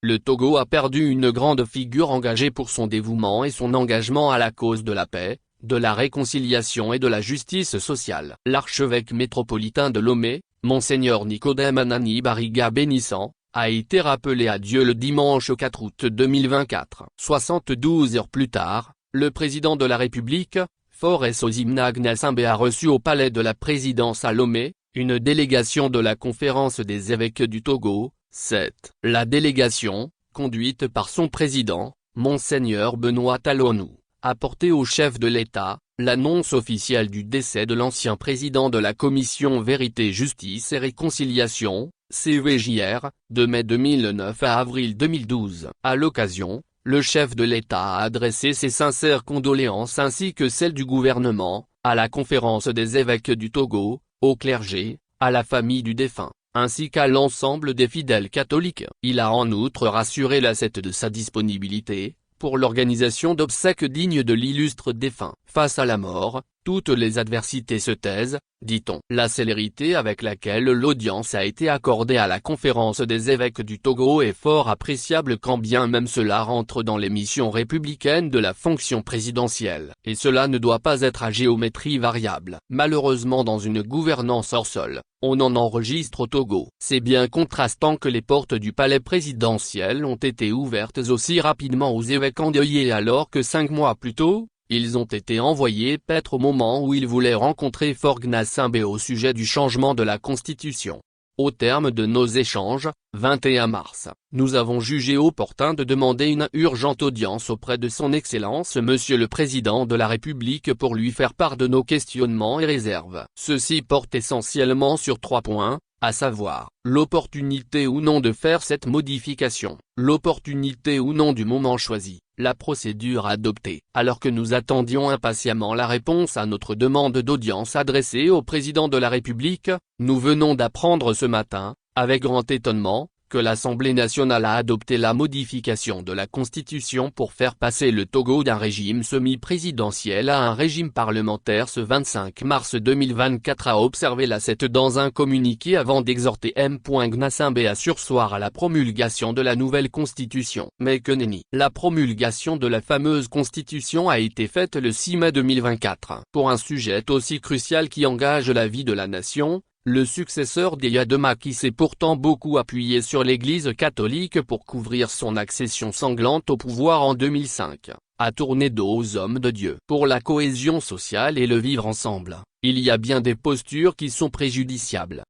le Togo a perdu une grande figure engagée pour son dévouement et son engagement à la cause de la paix, de la réconciliation et de la justice sociale. L'archevêque métropolitain de Lomé, Monseigneur Nicodème Anani Bariga Bénissant, a été rappelé à Dieu le dimanche 4 août 2024. 72 heures plus tard, le président de la République, Faure Ozimna Gnassingbé a reçu au palais de la présidence à Lomé, une délégation de la conférence des évêques du Togo, CET. La délégation, conduite par son président, Monseigneur Benoît Talonou, a porté au chef de l'État, l'annonce officielle du décès de l'ancien président de la Commission Vérité Justice et Réconciliation, CVJR, de mai 2009 à avril 2012. À l'occasion, le chef de l'État a adressé ses sincères condoléances ainsi que celles du gouvernement, à la conférence des évêques du Togo, au clergé, à la famille du défunt, ainsi qu'à l'ensemble des fidèles catholiques. Il a en outre rassuré la CET de sa disponibilité pour l'organisation d'obsèques dignes de l'illustre défunt. Face à la mort, toutes les adversités se taisent, dit-on. La célérité avec laquelle l'audience a été accordée à la conférence des évêques du Togo est fort appréciable quand bien même cela rentre dans les missions républicaines de la fonction présidentielle. Et cela ne doit pas être à géométrie variable. Malheureusement dans une gouvernance hors sol, on en enregistre au Togo. C'est bien contrastant que les portes du palais présidentiel ont été ouvertes aussi rapidement aux évêques endeuillés alors que 5 mois plus tôt, ils ont été envoyés paître au moment où ils voulaient rencontrer Faure Gnassingbé au sujet du changement de la Constitution. Au terme de nos échanges, 21 mars, nous avons jugé opportun de demander une urgente audience auprès de son Excellence Monsieur le Président de la République pour lui faire part de nos questionnements et réserves. Ceux-ci portent essentiellement sur 3 points, à savoir, l'opportunité ou non de faire cette modification, l'opportunité ou non du moment choisi, la procédure adoptée. Alors que nous attendions impatiemment la réponse à notre demande d'audience adressée au président de la République, nous venons d'apprendre ce matin, avec grand étonnement, que l'Assemblée nationale a adopté la modification de la Constitution pour faire passer le Togo d'un régime semi-présidentiel à un régime parlementaire ce 25 mars 2024 a observé la CET dans un communiqué avant d'exhorter M. Gnassingbé à surseoir à la promulgation de la nouvelle Constitution. Mais que nenni. La promulgation de la fameuse Constitution a été faite le 6 mai 2024. Pour un sujet aussi crucial qui engage la vie de la nation, le successeur d'Eyadema qui s'est pourtant beaucoup appuyé sur l'Église catholique pour couvrir son accession sanglante au pouvoir en 2005, a tourné dos aux hommes de Dieu. Pour la cohésion sociale et le vivre ensemble, il y a bien des postures qui sont préjudiciables.